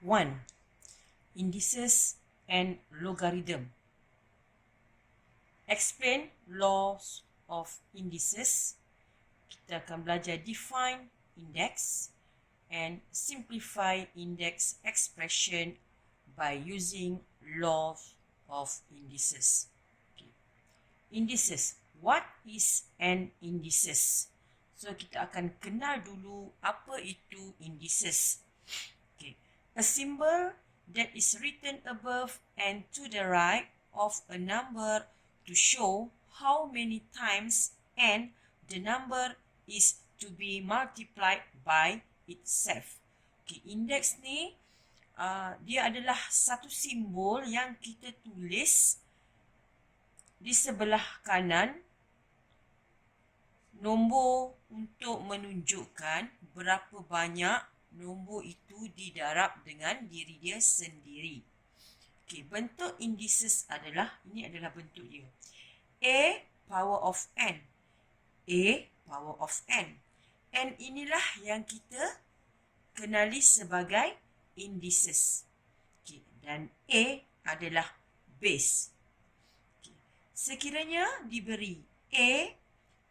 1. Indices and logarithm. Explain laws of indices. Kita akan belajar define index and simplify index expression by using laws of indices. Okay. Indices. What is an indices? So kita akan kenal dulu apa itu indices. Okay. A symbol that is written above and to the right of a number to show how many times and the number is to be multiplied by itself. Okay, index ni dia adalah satu simbol yang kita tulis di sebelah kanan nombor untuk menunjukkan berapa banyak nombor itu didarab dengan diri dia sendiri. Okey, bentuk indices ini adalah bentuk dia. A power of n. A power of n. N inilah yang kita kenali sebagai indices. Okey, dan A adalah base. Okey, sekiranya diberi A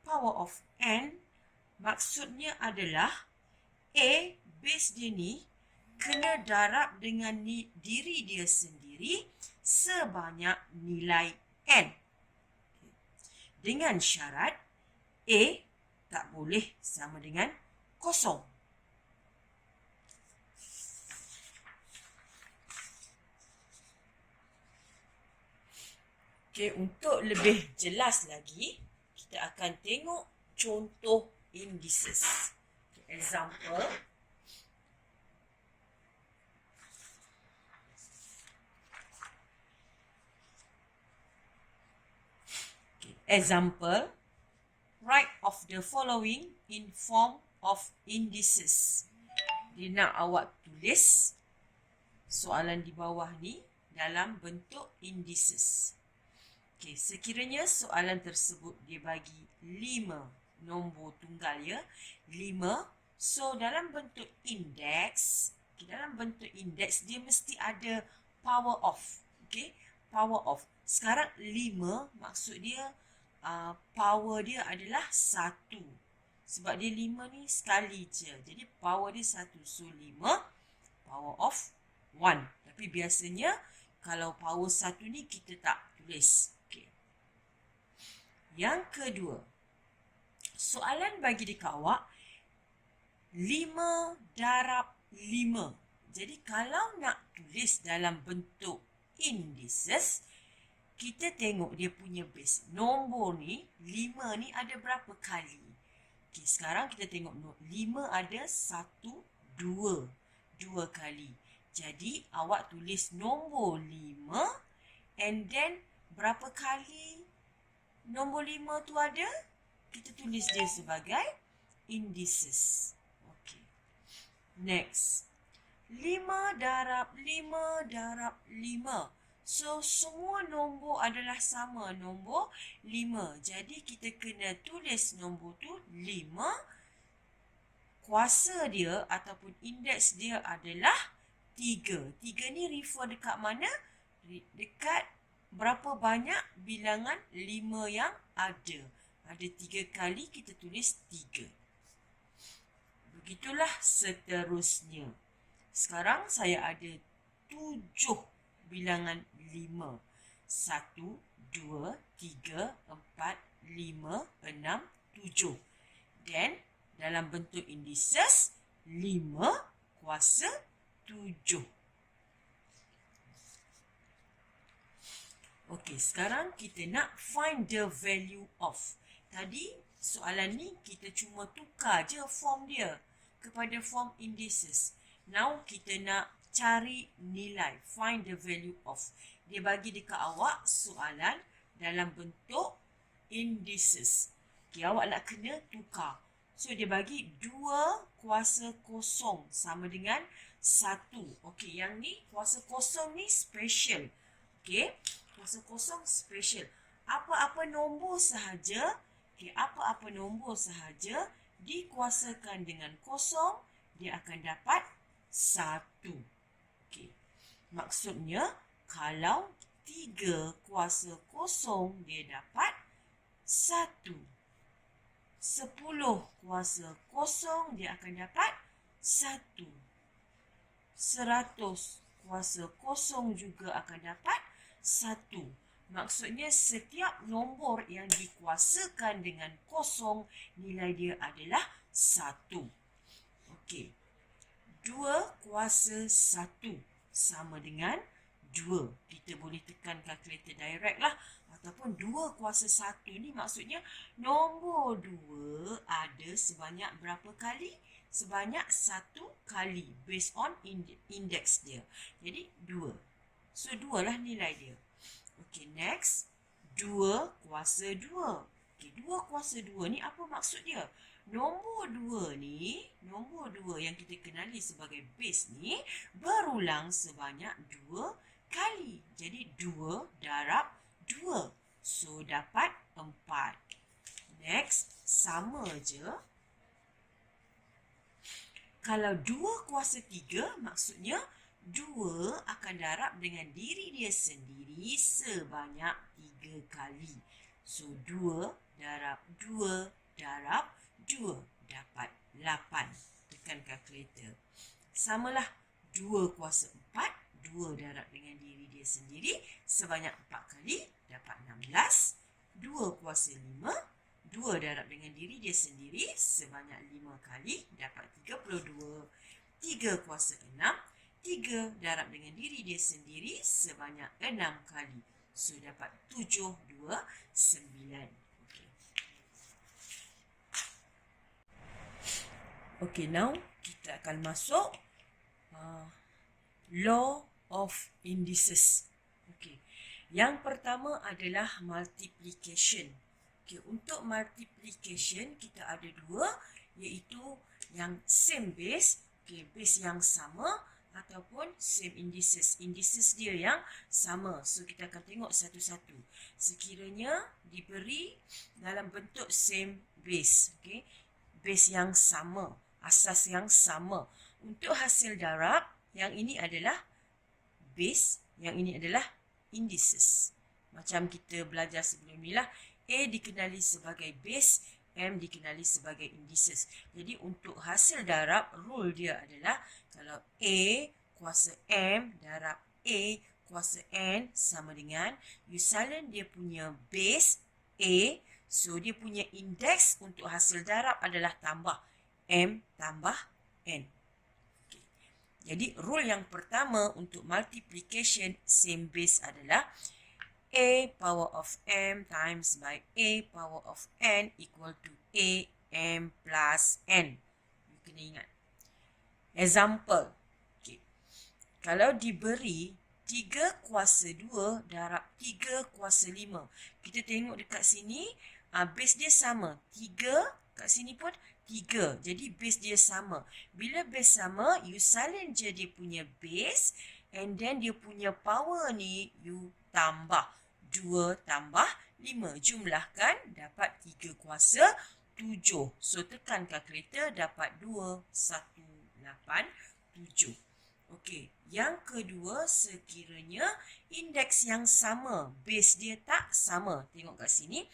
power of n, maksudnya adalah A base dia ni kena darab dengan diri dia sendiri sebanyak nilai n. Dengan syarat A tak boleh sama dengan kosong. Okey, untuk lebih jelas lagi, kita akan tengok contoh indices. Example. Example, write of the following in form of indices. Dia nak awak tulis soalan di bawah ni dalam bentuk indices. Okay, sekiranya soalan tersebut dia bagi 5 nombor tunggal ya, 5. So dalam bentuk indeks, dalam bentuk indeks dia mesti ada power of. Okay, power of. Sekarang 5 maksud dia power dia adalah 1. Sebab dia 5 ni sekali je. Jadi power dia 1. So 5 power of 1. Tapi biasanya kalau power 1 ni kita tak tulis. Okay. Yang kedua, soalan bagi dekat awak 5 darab 5. Jadi kalau nak tulis dalam bentuk indices, kita tengok dia punya base. Nombor ni, 5 ni ada berapa kali? Okay, sekarang kita tengok 5 ada 1, 2. 2 kali. Jadi awak tulis nombor 5 and then berapa kali nombor 5 tu ada? Kita tulis dia sebagai indices. Okay. Next. 5 darab 5 darab 5. So, semua nombor adalah sama. Nombor 5. Jadi, kita kena tulis nombor tu 5. Kuasa dia ataupun indeks dia adalah 3. 3 ni refer dekat mana? Dekat berapa banyak bilangan 5 yang ada. Ada 3 kali, kita tulis 3. Begitulah seterusnya. Sekarang saya ada 7 bilangan 5. 1, 2, 3, 4, 5, 6, 7. Dan dalam bentuk indices, 5 kuasa 7. Okey, sekarang kita nak find the value of. Tadi soalan ni kita cuma tukar je form dia kepada form indices. Now kita nak cari nilai, find the value of. Dia bagi dekat awak soalan dalam bentuk indices. Okay, awak nak kena tukar. So dia bagi 2 kuasa kosong sama dengan 1. Okay, yang ni kuasa kosong ni special. Okay, kuasa kosong special. Apa-apa nombor sahaja, okay, apa-apa nombor sahaja dikuasakan dengan kosong, dia akan dapat 1. Maksudnya, kalau 3 kuasa kosong, dia dapat 1. 10 kuasa kosong, dia akan dapat 1. 100 kuasa kosong juga akan dapat 1. Maksudnya setiap nombor yang dikuasakan dengan kosong, nilai dia adalah 1. Okey. 2 kuasa 1 sama dengan 2. Kita boleh tekan kalkulator direct lah. Ataupun 2 kuasa 1 ni maksudnya nombor 2 ada sebanyak berapa kali? Sebanyak 1 kali based on index dia. Jadi 2. So 2 lah nilai dia. Okey, next. 2 kuasa 2. Okey, 2 kuasa 2 ni apa maksud dia? Nombor 2 ni, nombor 2 yang kita kenali sebagai base ni berulang sebanyak 2 kali. Jadi 2 darab 2. So dapat 4. Next, sama je. Kalau 2 kuasa 3 maksudnya 2 akan darab dengan diri dia sendiri sebanyak 3 kali. So 2 darab 2 darab 2 dapat 8. Tekan kalkulator. Samalah 2 kuasa 4. 2 darab dengan diri dia sendiri sebanyak 4 kali dapat 16. 2 kuasa 5. 2 darab dengan diri dia sendiri sebanyak 5 kali dapat 32. 3 kuasa 6. 3 darab dengan diri dia sendiri sebanyak 6 kali. So dapat 7, 2, 9. Okay, now kita akan masuk law of indices. Okay. Yang pertama adalah multiplication. Okay, untuk multiplication kita ada 2, iaitu yang same base, okay, base yang sama ataupun same indices. Indices dia yang sama. So kita akan tengok satu-satu. Sekiranya diberi dalam bentuk same base, okay, base yang sama, asas yang sama. Untuk hasil darab, yang ini adalah base, yang ini adalah indices. Macam kita belajar sebelum ni lah, A dikenali sebagai base, M dikenali sebagai indices. Jadi untuk hasil darab, rule dia adalah kalau A kuasa M darab A kuasa N sama dengan Eusalin dia punya base A, so dia punya indeks untuk hasil darab adalah tambah M tambah N. Okay. Jadi rule yang pertama untuk multiplication same base adalah A power of M times by A power of N equal to A M plus N. You kena ingat. Example. Okay. Kalau diberi 3 kuasa 2 darab 3 kuasa 5. Kita tengok dekat sini, base dia sama. 3, kat sini pun 3. Jadi base dia sama. Bila base sama, you salin je dia punya base. And then dia punya power ni, you tambah. 2 tambah 5. Jumlahkan, dapat 3 kuasa 7. So, tekan kalkulator, dapat 2, 1, 8, 7. Okey, yang kedua, sekiranya indeks yang sama, base dia tak sama. Tengok kat sini,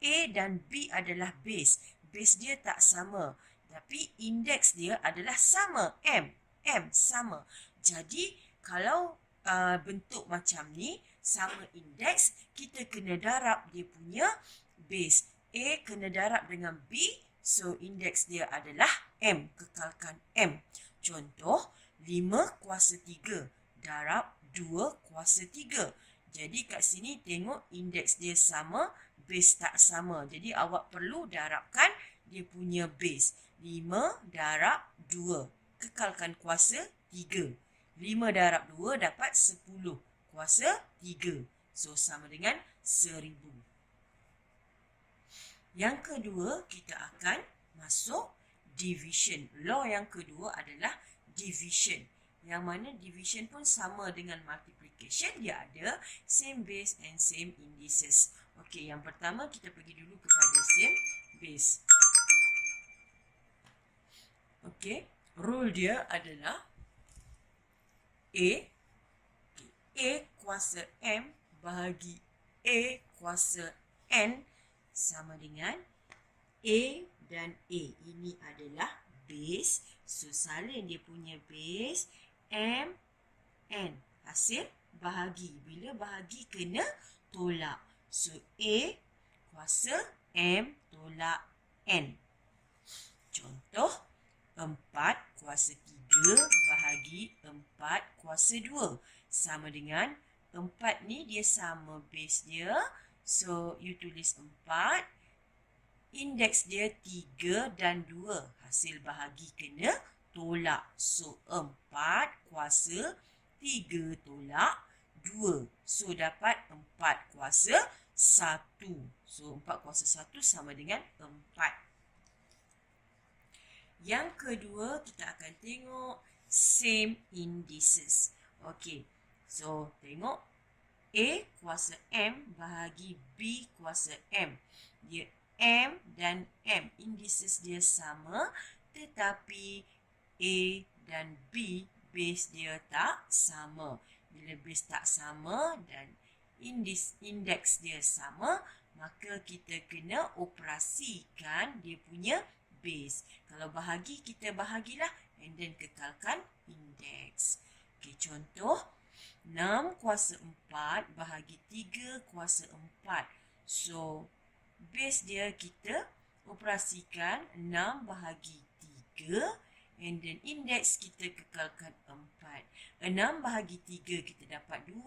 A dan B adalah base. Base dia tak sama. Tapi indeks dia adalah sama, M. M sama. Jadi, kalau bentuk macam ni, sama indeks, kita kena darab dia punya base. A kena darab dengan B, so indeks dia adalah M. Kekalkan M. Contoh, 5 kuasa 3 darab 2 kuasa 3. Jadi kat sini tengok indeks dia sama, base tak sama. Jadi awak perlu darabkan dia punya base. 5 darab 2. Kekalkan kuasa 3. 5 darab 2 dapat 10 kuasa 3. So, sama dengan 1000. Yang kedua, kita akan masuk division. Law yang kedua adalah division. Yang mana division pun sama dengan multiplication. Dia ada same base and same indices. Okey, yang pertama kita pergi dulu kepada same base. Okey, rule dia adalah A A kuasa M bahagi A kuasa N sama dengan A dan A. Ini adalah base. So, salin dia punya base M, N. Hasil bahagi. Bila bahagi kena tolak. So, A kuasa M tolak N. Contoh, 4 kuasa 3 bahagi 4 kuasa 2. Sama dengan 4 ni dia sama base dia. So, you tulis 4. Indeks dia 3 dan 2. Hasil bahagi kena tolak. So, 4 kuasa 3 tolak 2. So, dapat 4 kuasa 1. So, 4 kuasa 1 sama dengan 4. Yang kedua, kita akan tengok same indices. Okey. So, tengok A kuasa M bahagi B kuasa M. Dia M dan M. Indices dia sama, tetapi A dan B base dia tak sama. Bila base tak sama dan indeks dia sama, maka kita kena operasikan dia punya base. Kalau bahagi, kita bahagilah and then kekalkan indeks. Okey, contoh 6 kuasa 4 bahagi 3 kuasa 4. So, base dia kita operasikan 6 bahagi 3 and then indeks kita kekalkan 4. 6 bahagi 3 kita dapat 2,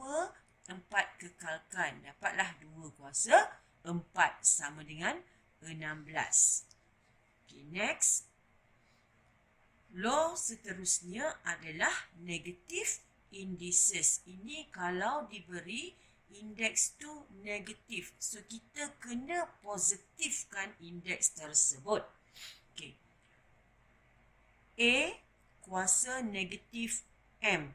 4 kekalkan. Dapatlah 2 kuasa 4 sama dengan 16. Okay, next. Law seterusnya adalah negative indices. Ini kalau diberi indeks tu negatif. So, kita kena positifkan indeks tersebut. Okay. A kuasa negatif M.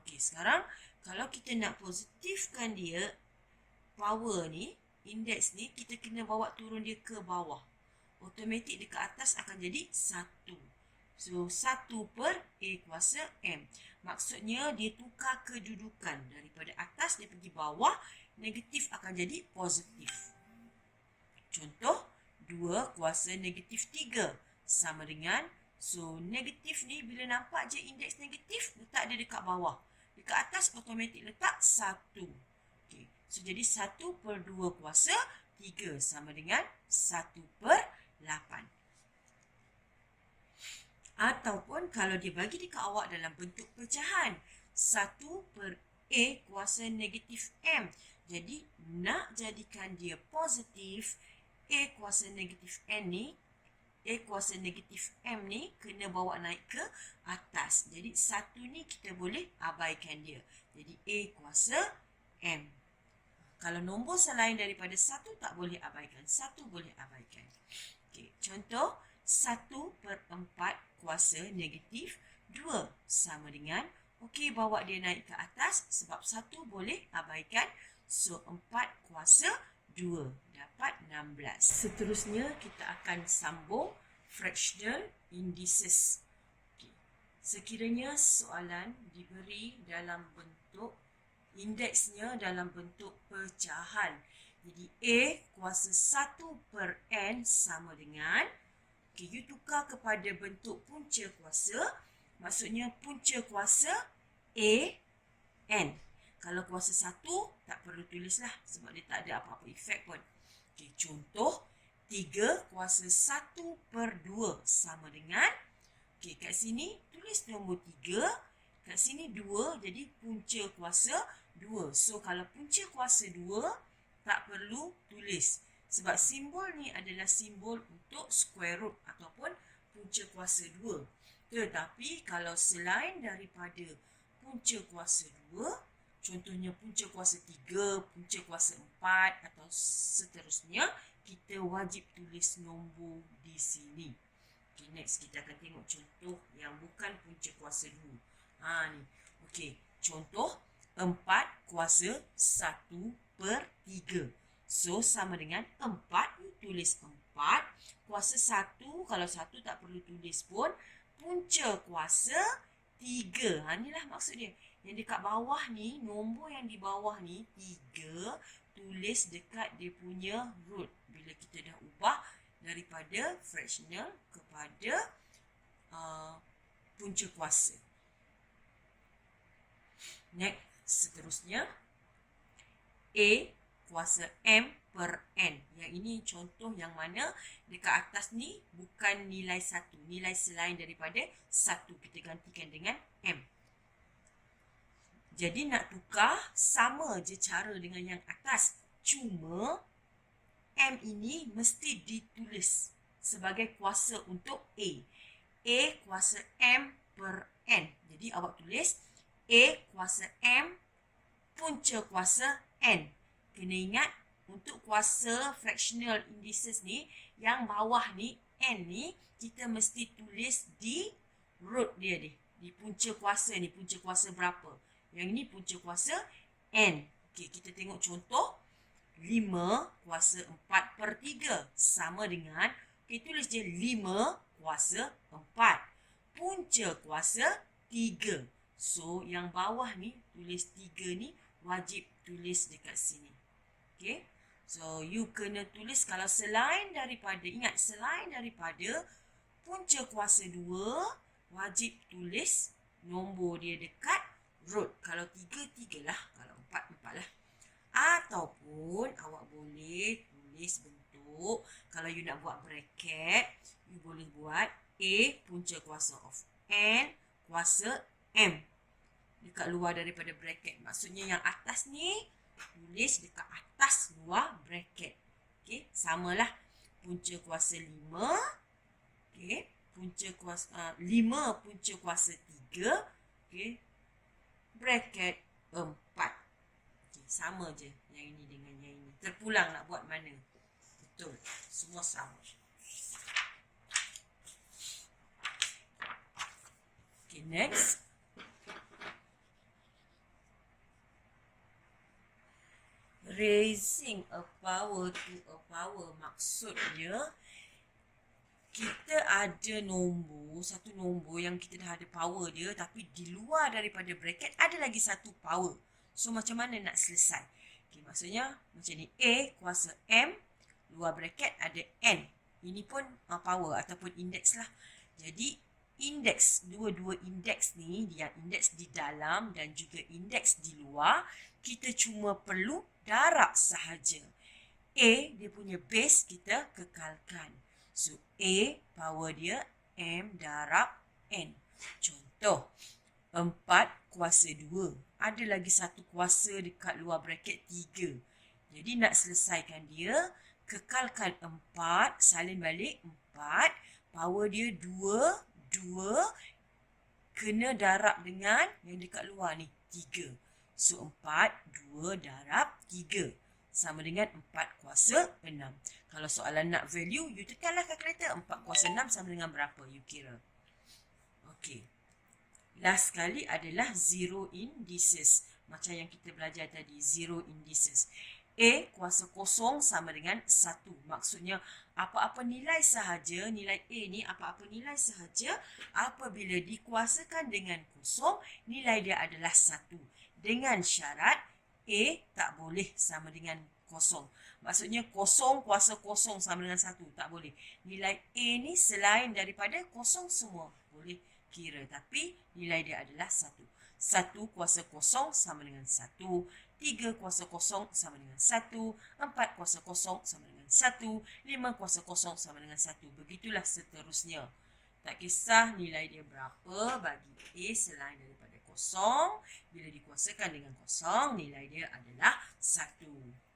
Okey, sekarang kalau kita nak positifkan dia, power ni, indeks ni, kita kena bawa turun dia ke bawah. Automatik dekat atas akan jadi 1. So, 1 per A kuasa M. Maksudnya, dia tukar kedudukan. Daripada atas, dia pergi bawah, negatif akan jadi positif. Contoh, 2 kuasa negatif 3. Sama dengan, so, negatif ni, bila nampak je indeks negatif, letak dia dekat bawah. Dekat atas, automatik letak 1. Okay. So, jadi 1 per 2 kuasa 3 sama dengan 1 per 8. Ataupun kalau dia bagi dekat awak dalam bentuk pecahan, 1 per A kuasa negatif M. Jadi, nak jadikan dia positif, A kuasa negatif N ni, A kuasa negatif M ni kena bawa naik ke atas. Jadi, 1 ni kita boleh abaikan dia. Jadi, A kuasa M. Kalau nombor selain daripada 1 tak boleh abaikan. 1 boleh abaikan. Okay, contoh, 1 per 4 kuasa negatif 2 sama dengan, okey, bawa dia naik ke atas sebab 1 boleh abaikan. So, 4 kuasa 2 dapat 16. Seterusnya, kita akan sambung fractional indices. Okay. Sekiranya soalan diberi dalam bentuk indeksnya dalam bentuk pecahan. Jadi, A kuasa 1 per N sama dengan, okay, you tukar kepada bentuk punca kuasa. Maksudnya, punca kuasa A, N. Kalau kuasa 1, tak perlu tulislah sebab dia tak ada apa-apa efek pun. Okay, contoh, 3 kuasa 1 per 2 sama dengan, okay, kat sini tulis nombor 3, kat sini 2, jadi punca kuasa 2. So, kalau punca kuasa 2, tak perlu tulis. Sebab simbol ni adalah simbol untuk square root ataupun punca kuasa 2. Tetapi, kalau selain daripada punca kuasa 2, contohnya punca kuasa 3, punca kuasa 4 atau seterusnya, kita wajib tulis nombor di sini. Okay, next kita akan tengok contoh yang bukan punca kuasa 2. Ni. Okay, contoh 4 kuasa 1 per 3. So, sama dengan 4, tulis 4. Kuasa 1, kalau 1 tak perlu tulis pun. Punca kuasa 3. Inilah maksud dia. yang dekat bawah ni, nombor yang di bawah ni 3, tulis dekat dia punya root. Bila kita dah ubah daripada fractional kepada punca kuasa. Next, seterusnya A kuasa M per N. Yang ini contoh yang mana dekat atas ni bukan nilai 1. Nilai selain daripada 1 kita gantikan dengan M. Jadi nak tukar sama je cara dengan yang atas. Cuma M ini mesti ditulis sebagai kuasa untuk A. A kuasa M per N. Jadi awak tulis A kuasa M punca kuasa N. Kena ingat untuk kuasa fractional indices ni, yang bawah ni, N ni, kita mesti tulis di root dia ni. Di punca kuasa ni, punca kuasa berapa. Yang ni punca kuasa N. Okey, kita tengok contoh. 5 kuasa 4 per 3 sama dengan, tulis je 5 kuasa 4. Punca kuasa 3. So, yang bawah ni, tulis 3 ni, wajib tulis dekat sini. Okay. So, you kena tulis kalau selain daripada, ingat, selain daripada punca kuasa 2, wajib tulis nombor dia dekat root. Kalau 3, 3 lah. Kalau 4, 4 lah. Ataupun, awak boleh tulis bentuk, kalau you nak buat bracket, you boleh buat A punca kuasa of N kuasa M. Dekat luar daripada bracket. Maksudnya yang atas ni, tulis dekat atas luar bracket. Okey, samalah punca kuasa 5. Okey, punca kuasa 5 punca kuasa 3. Okey, bracket 4. Okey, sama je yang ini dengan yang ini. Terpulang nak buat mana? Betul, semua sama. Okey, next. Raising a power to a power, maksudnya kita ada nombor, satu nombor yang kita dah ada power dia, tapi di luar daripada bracket ada lagi satu power. So macam mana nak selesai? Okay, maksudnya macam ni, A kuasa M, luar bracket ada N. Ini pun power ataupun indeks lah. Jadi indeks, dua-dua indeks ni, yang indeks di dalam dan juga indeks di luar, kita cuma perlu darab sahaja. A, dia punya base kita kekalkan. So, A, power dia M darab N. Contoh, 4 kuasa 2. Ada lagi satu kuasa dekat luar bracket 3. Jadi, nak selesaikan dia, kekalkan 4, salin balik 4. Power dia 2, 2. Kena darab dengan yang dekat luar ni, 3. So, 4, 2 darab 3. Sama dengan 4 kuasa 6. Kalau soalan nak value, you tekanlah kalkulator. 4 kuasa 6 sama dengan berapa? You kira. Okey. Last sekali adalah zero indices. Macam yang kita belajar tadi, zero indices. A kuasa kosong sama dengan 1. Maksudnya, apa-apa nilai sahaja, nilai A ni apa-apa nilai sahaja, apabila dikuasakan dengan kosong, nilai dia adalah 1. Dengan syarat A tak boleh sama dengan kosong. Maksudnya kosong kuasa kosong sama dengan 1. Tak boleh. Nilai A ni selain daripada kosong semua boleh kira. Tapi nilai dia adalah 1. 1 kuasa kosong sama dengan 1. 3 kuasa kosong sama dengan 1. 4 kuasa kosong sama dengan 1. 5 kuasa kosong sama dengan 1. Begitulah seterusnya. Tak kisah nilai dia berapa bagi A selain daripada kosong. Bila dikuasakan dengan kosong, nilai dia adalah 1.